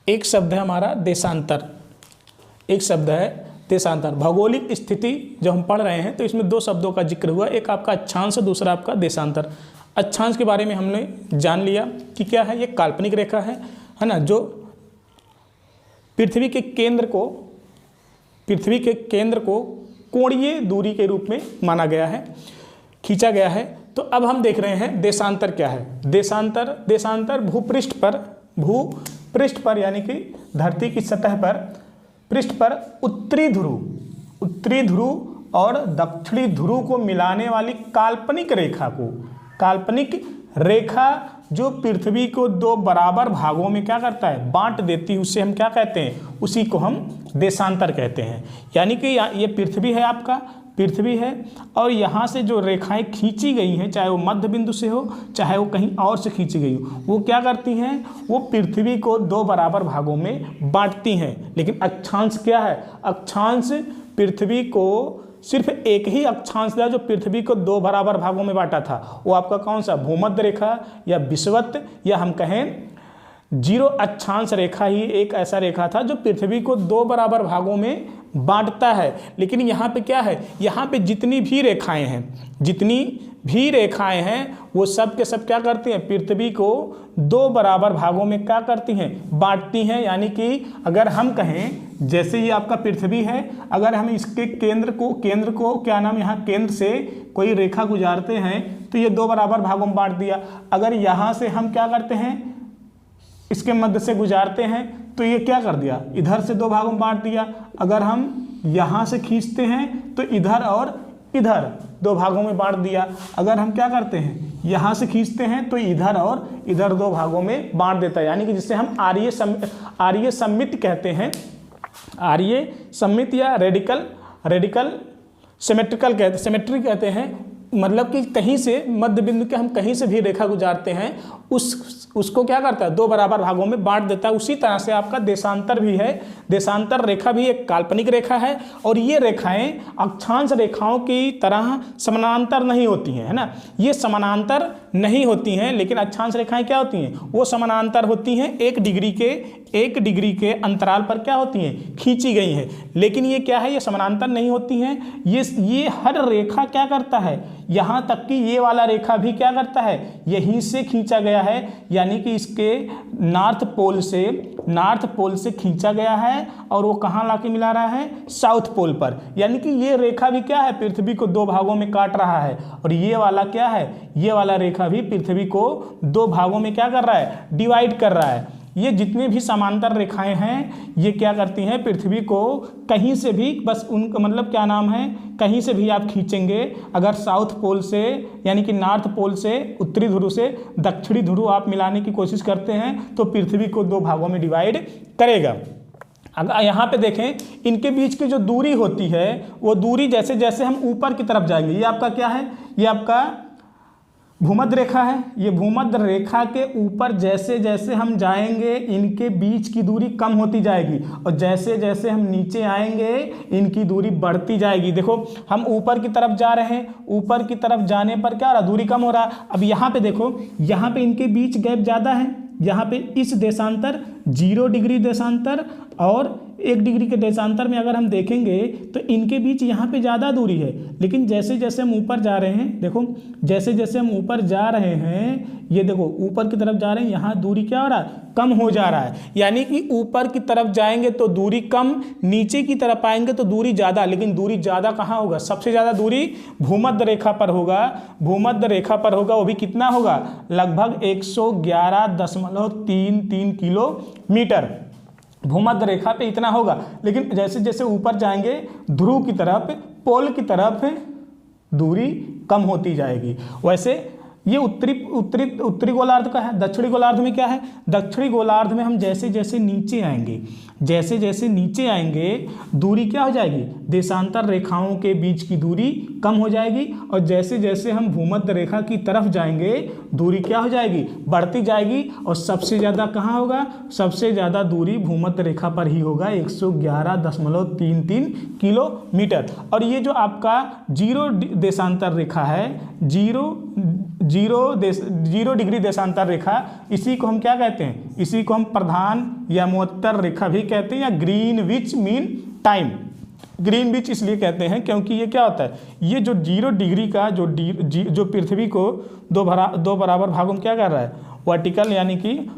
एक शब्द है हमारा देशांतर, एक शब्द है देशांतर। भौगोलिक स्थिति जब हम पढ़ रहे हैं तो इसमें दो शब्दों का जिक्र हुआ, एक आपका अक्षांश, दूसरा आपका देशांतर। अक्षांश के बारे में हमने जान लिया कि क्या है, ये काल्पनिक रेखा है ना, जो पृथ्वी के केंद्र को कोणीय दूरी के रूप में माना गया है, खींचा गया है। तो अब हम देख रहे हैं देशांतर क्या है। देशांतर भूपृष्ठ पर यानी कि धरती की सतह पर, पृष्ठ पर उत्तरी ध्रुव और दक्षिणी ध्रुव को मिलाने वाली काल्पनिक रेखा जो पृथ्वी को दो बराबर भागों में क्या करता है, बांट देती है, उससे हम क्या कहते हैं, उसी को हम देशांतर कहते हैं। यानी कि ये पृथ्वी है, आपका पृथ्वी है, और यहाँ से जो रेखाएं खींची गई हैं, चाहे वो मध्य बिंदु से हो चाहे वो कहीं और से खींची गई हो, वो क्या करती हैं, वो पृथ्वी को दो बराबर भागों में बांटती हैं। लेकिन अक्षांश क्या है, अक्षांश पृथ्वी को सिर्फ एक ही अक्षांश था जो पृथ्वी को दो बराबर भागों में बांटा था। वो आपका कौन सा, भूमध्य रेखा या विषुवत, या हम कहें जीरो अक्षांश रेखा ही एक ऐसा रेखा था जो पृथ्वी को दो बराबर भागों में बांटता है। लेकिन यहाँ पे क्या है, यहाँ पे जितनी भी रेखाएं हैं वो सब के सब क्या करती हैं, पृथ्वी को दो बराबर भागों में क्या करती हैं, बांटती हैं। यानी कि अगर हम कहें जैसे ये आपका पृथ्वी है, अगर हम इसके केंद्र को क्या नाम, यहाँ केंद्र से कोई रेखा गुजारते हैं तो ये दो बराबर भागों में बांट दिया। अगर यहाँ से हम क्या करते हैं, इसके मध्य से गुजारते हैं तो ये क्या कर दिया, इधर से दो भागों में बांट दिया। अगर हम यहाँ से खींचते हैं तो इधर और इधर दो भागों में बांट दिया। अगर हम क्या करते हैं, यहाँ से खींचते हैं तो इधर और इधर दो भागों में बांट देता है। यानी कि जिसे हम आर्य सममित कहते हैं, आर्य सममित या रेडिकल सिमेट्री कहते हैं। मतलब कि कहीं से मध्य बिंदु के हम कहीं से भी रेखा गुजारते हैं उसको क्या करता है, दो बराबर भागों में बांट देता है। उसी तरह से आपका देशांतर भी है। देशांतर रेखा भी एक काल्पनिक रेखा है और ये रेखाएं अक्षांश रेखाओं की तरह समानांतर नहीं होती हैं, है ना। ये समानांतर नहीं होती हैं, लेकिन अक्षांश रेखाएं क्या होती हैं, वो समानांतर होती हैं। एक डिग्री के अंतराल पर क्या होती हैं, खींची गई हैं। लेकिन ये क्या है, ये समानांतर नहीं होती हैं। ये हर रेखा क्या करता है, यहाँ तक कि ये वाला रेखा भी क्या करता है, यहीं से खींचा गया है। यानी कि इसके नॉर्थ पोल से खींचा गया है और वो कहाँ लाके मिला रहा है, साउथ पोल पर। यानी कि ये रेखा भी क्या है, पृथ्वी को दो भागों में काट रहा है। और ये वाला क्या है, ये वाला रेखा भी पृथ्वी को दो भागों में क्या कर रहा है, डिवाइड कर रहा है। ये जितने भी समांतर रेखाएं हैं ये क्या करती हैं, पृथ्वी को कहीं से भी, बस उनका मतलब क्या नाम है, कहीं से भी आप खींचेंगे, अगर साउथ पोल से यानी कि नॉर्थ पोल से, उत्तरी ध्रुव से दक्षिणी ध्रुव आप मिलाने की कोशिश करते हैं तो पृथ्वी को दो भागों में डिवाइड करेगा। अगर यहाँ पे देखें, इनके बीच की जो दूरी होती है वो दूरी जैसे जैसे हम ऊपर की तरफ जाएंगे, ये आपका क्या है, ये आपका भूमध्य रेखा है। ये भूमध्य रेखा के ऊपर जैसे जैसे हम जाएंगे इनके बीच की दूरी कम होती जाएगी, और जैसे जैसे हम नीचे आएंगे इनकी दूरी बढ़ती जाएगी। देखो हम ऊपर की तरफ जा रहे हैं, ऊपर की तरफ जाने पर क्या हो रहा, दूरी कम हो रहा। अब यहाँ पे देखो, यहाँ पे इनके बीच गैप ज़्यादा है। यहाँ पे इस देशांतर 0 डिग्री देशांतर और 1 डिग्री के देशांतर में अगर हम देखेंगे तो इनके बीच यहाँ पे ज़्यादा दूरी है। लेकिन जैसे जैसे हम ऊपर जा रहे हैं, देखो जैसे जैसे हम ऊपर जा रहे हैं, ये देखो ऊपर की तरफ जा रहे हैं, यहाँ दूरी क्या हो रहा है, कम हो जा रहा है। यानी कि ऊपर की तरफ जाएंगे तो दूरी कम, नीचे की तरफ आएंगे तो दूरी ज़्यादा। लेकिन दूरी ज़्यादा कहाँ होगा, सबसे ज़्यादा दूरी भूमध्य रेखा पर होगा। भूमध्य रेखा पर होगा, वो भी कितना होगा, लगभग 111.33 किलोमीटर भूमध्य रेखा पे इतना होगा। लेकिन जैसे जैसे ऊपर जाएंगे ध्रुव की तरफ, पोल की तरफ दूरी कम होती जाएगी। वैसे ये उत्तरी गोलार्ध का है। दक्षिणी गोलार्ध में क्या है, दक्षिणी गोलार्ध में हम जैसे जैसे नीचे आएंगे दूरी क्या हो जाएगी, देशांतर रेखाओं के बीच की दूरी कम हो जाएगी। और जैसे जैसे हम भूमध्य रेखा की तरफ जाएंगे दूरी क्या हो जाएगी, बढ़ती जाएगी। और सबसे ज़्यादा कहाँ होगा, सबसे ज़्यादा दूरी भूमध्य रेखा पर ही होगा, 111.33 किलोमीटर। और ये जो आपका 0 देशांतर रेखा है, जीरो डिग्री देशांतर रेखा, इसी को हम क्या कहते हैं, इसी को हम प्रधान या मोत्तर रेखा भी कहते हैं, या ग्रीनविच मीन टाइम। ग्रीनविच इसलिए कहते हैं क्योंकि ये क्या होता है, ये जो 0 डिग्री का जो पृथ्वी को दो बराबर भागों में क्या कर रहा है, वर्टिकल यानी कि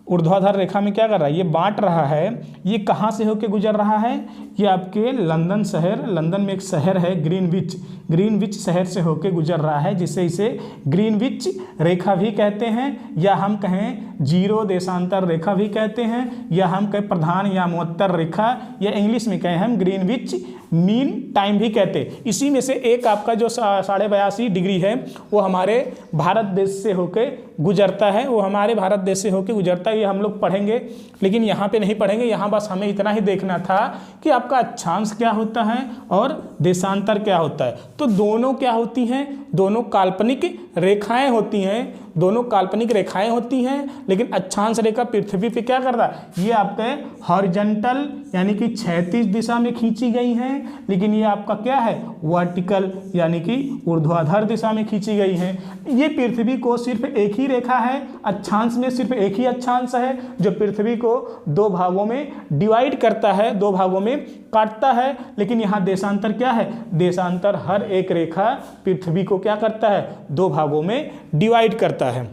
ऊर्ध्वाधर रेखा में क्या कर रहा है, ये बांट रहा है। ये कहाँ से होके गुजर रहा है, ये आपके लंदन शहर, लंदन में एक शहर है ग्रीनविच शहर से होके गुजर रहा है, जिसे इसे ग्रीनविच रेखा भी कहते हैं, या हम कहें जीरो देशांतर रेखा भी कहते हैं, या हम कहें प्रधान या मोत्तर रेखा, या इंग्लिश में कहें हम ग्रीनविच मीन टाइम भी कहते हैं। इसी में से एक आपका जो 82.5 डिग्री है वो हमारे भारत देश से होके गुजरता है, वो हमारे भारत देश से होके गुजरता है। ये हम लोग पढ़ेंगे, लेकिन यहाँ पे नहीं पढ़ेंगे, यहाँ बस हमें इतना ही देखना था कि आपका अक्षांश क्या होता है और देशांतर क्या होता है। तो दोनों क्या होती हैं, दोनों काल्पनिक रेखाएं होती हैं, दोनों काल्पनिक रेखाएं होती हैं, लेकिन अक्षांश रेखा पृथ्वी पे क्या कर रहा है, ये आपके हॉरिजॉन्टल यानी कि क्षैतिज दिशा में खींची गई हैं, लेकिन ये आपका क्या है, वर्टिकल यानी कि ऊर्ध्वाधर दिशा में खींची गई हैं। ये पृथ्वी को सिर्फ एक ही रेखा है, अक्षांश में सिर्फ एक ही अक्षांश है जो पृथ्वी को 2 भागों में डिवाइड करता है, 2 भागों में काटता है। लेकिन यहाँ देशांतर क्या है, देशांतर हर एक रेखा पृथ्वी को क्या करता है, 2 भागों में डिवाइड करता है,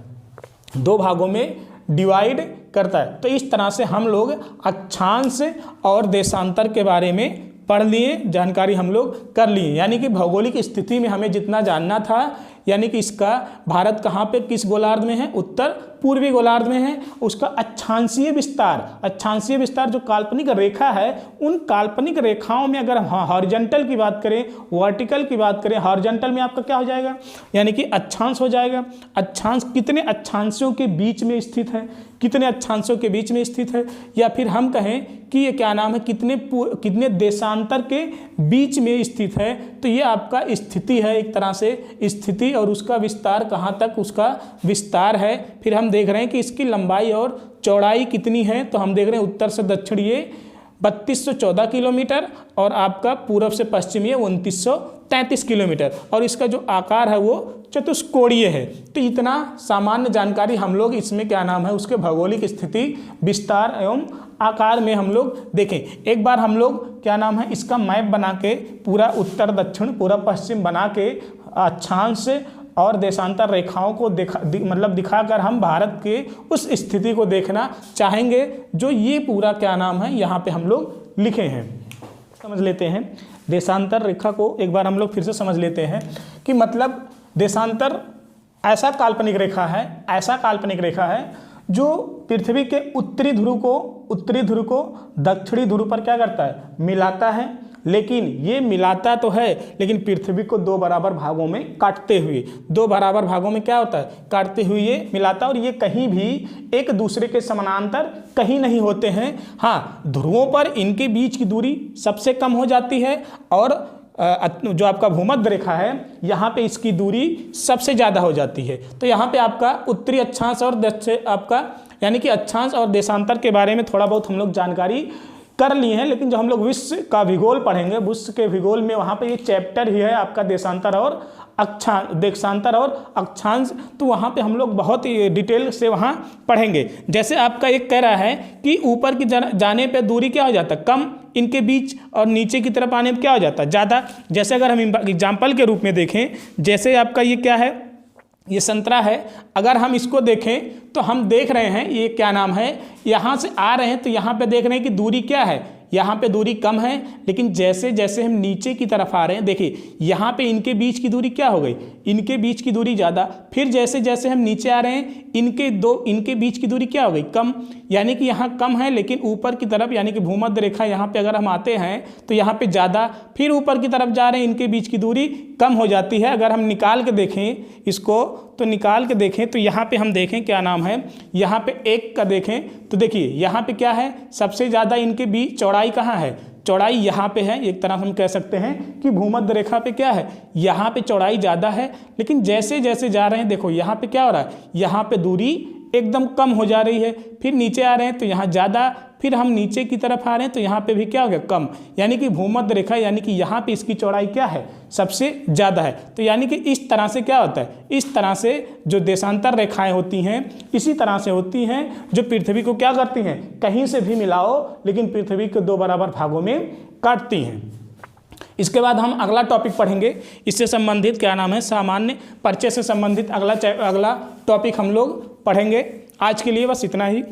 2 भागों में डिवाइड करता है। तो इस तरह से हम लोग अक्षांश और देशांतर के बारे में पढ़ लिए, जानकारी हम लोग कर लिए। यानी कि भौगोलिक स्थिति में हमें जितना जानना था, यानी कि इसका भारत कहाँ पे किस गोलार्ध में है, उत्तर पूर्वी गोलार्ध में है, उसका अक्षांशीय विस्तार जो काल्पनिक रेखा है, उन काल्पनिक रेखाओं में अगर हॉरिजॉन्टल की बात करें, वर्टिकल की बात करें, हॉरिजॉन्टल में आपका क्या हो जाएगा, यानी कि अक्षांश हो जाएगा। अक्षांश कितने अक्षांशों के बीच में स्थित है, कितने अक्षांशों के बीच में स्थित है, या फिर हम कहें कि ये क्या नाम है, कितने देशांतर के बीच में स्थित है। तो ये आपका स्थिति है, एक तरह से स्थिति, और उसका विस्तार कहाँ तक उसका विस्तार है। फिर हम देख रहे हैं कि इसकी लंबाई और चौड़ाई कितनी है, तो हम देख रहे हैं उत्तर से दक्षिण ये 3214 किलोमीटर, और आपका पूर्व से पश्चिम ये 2933 किलोमीटर, और इसका जो आकार है वो चतुष्कोणीय है। तो इतना सामान्य जानकारी हम लोग इसमें क्या नाम है, उसके भौगोलिक स्थिति, विस्तार एवं आकार में हम लोग देखें। एक बार हम लोग क्या नाम है, इसका मैप बना के पूरा उत्तर दक्षिण पूर्व पश्चिम बना के अक्षांश और देशांतर रेखाओं को दिखाकर हम भारत के उस स्थिति को देखना चाहेंगे, जो ये पूरा क्या नाम है यहाँ पे हम लोग लिखे हैं। समझ लेते हैं देशांतर रेखा को, एक बार हम लोग फिर से समझ लेते हैं कि मतलब देशांतर ऐसा काल्पनिक रेखा है जो पृथ्वी के उत्तरी ध्रुव को दक्षिणी ध्रुव पर क्या करता है, मिलाता है। लेकिन ये मिलाता तो है, लेकिन पृथ्वी को 2 बराबर भागों में काटते हुए, 2 बराबर भागों में क्या होता है, काटते हुए ये मिलाता, और ये कहीं भी एक दूसरे के समानांतर कहीं नहीं होते हैं। हाँ, ध्रुवों पर इनके बीच की दूरी सबसे कम हो जाती है, और जो आपका भूमध्य रेखा है यहाँ पे इसकी दूरी सबसे ज़्यादा हो जाती है। तो यहाँ पे आपका उत्तरी अक्षांश और आपका यानी कि अक्षांश और देशांतर के बारे में थोड़ा बहुत हम लोग जानकारी कर लिए हैं। लेकिन जब हम लोग विश्व का भूगोल पढ़ेंगे, विश्व के भूगोल में वहाँ पे ये चैप्टर ही है आपका देशांतर और अक्षांश, तो वहाँ पे हम लोग बहुत डिटेल से वहाँ पढ़ेंगे। जैसे आपका एक कह रहा है कि ऊपर की जाने पे दूरी क्या हो जाता है, कम, इनके बीच, और नीचे की तरफ आने पे क्या हो जाता है, ज़्यादा। जैसे अगर हम एग्जाम्पल के रूप में देखें, जैसे आपका ये क्या है, ये संतरा है, अगर हम इसको देखें तो हम देख रहे हैं ये क्या नाम है, यहाँ से आ रहे हैं तो यहाँ पे देख रहे हैं कि दूरी क्या है, यहाँ पे दूरी कम है। लेकिन जैसे जैसे हम नीचे की तरफ आ रहे हैं, देखिए यहाँ पे इनके बीच की दूरी क्या हो गई, इनके बीच की दूरी ज़्यादा। फिर जैसे जैसे हम नीचे आ रहे हैं, इनके बीच की दूरी क्या हो गई, कम, यानी कि यहाँ कम है, लेकिन ऊपर की तरफ यानी कि भूमध्य रेखा यहाँ पे अगर हम आते हैं तो यहाँ पे ज़्यादा। फिर ऊपर की तरफ जा रहे हैं, इनके बीच की दूरी कम हो जाती है। अगर हम निकाल के देखें इसको, तो निकाल के देखें तो यहाँ पे हम देखें क्या नाम है, यहाँ पे 1 का देखें तो देखिए यहाँ पे क्या है, सबसे ज़्यादा इनके बीच चौड़ाई कहाँ है, चौड़ाई यहाँ पे है। एक तरह हम कह सकते हैं कि भूमध्य रेखा पे क्या है, यहाँ पे चौड़ाई ज़्यादा है। लेकिन जैसे जैसे जा रहे हैं, देखो यहाँ पे क्या हो रहा है, यहाँ पे दूरी एकदम कम हो जा रही है, फिर नीचे आ रहे हैं तो यहाँ ज़्यादा, फिर हम नीचे की तरफ आ रहे हैं तो यहाँ पे भी क्या हो गया, कम। यानी कि भूमध्य रेखा यानी कि यहाँ पे इसकी चौड़ाई क्या है, सबसे ज़्यादा है। तो यानी कि इस तरह से क्या होता है, इस तरह से जो देशांतर रेखाएं होती हैं इसी तरह से होती हैं, जो पृथ्वी को क्या करती हैं, कहीं से भी मिलाओ लेकिन पृथ्वी को दो बराबर भागों में काटती हैं। इसके बाद हम अगला टॉपिक पढ़ेंगे, इससे संबंधित क्या नाम है, सामान्य परिचय से संबंधित अगला टॉपिक हम लोग पढ़ेंगे। आज के लिए बस इतना ही।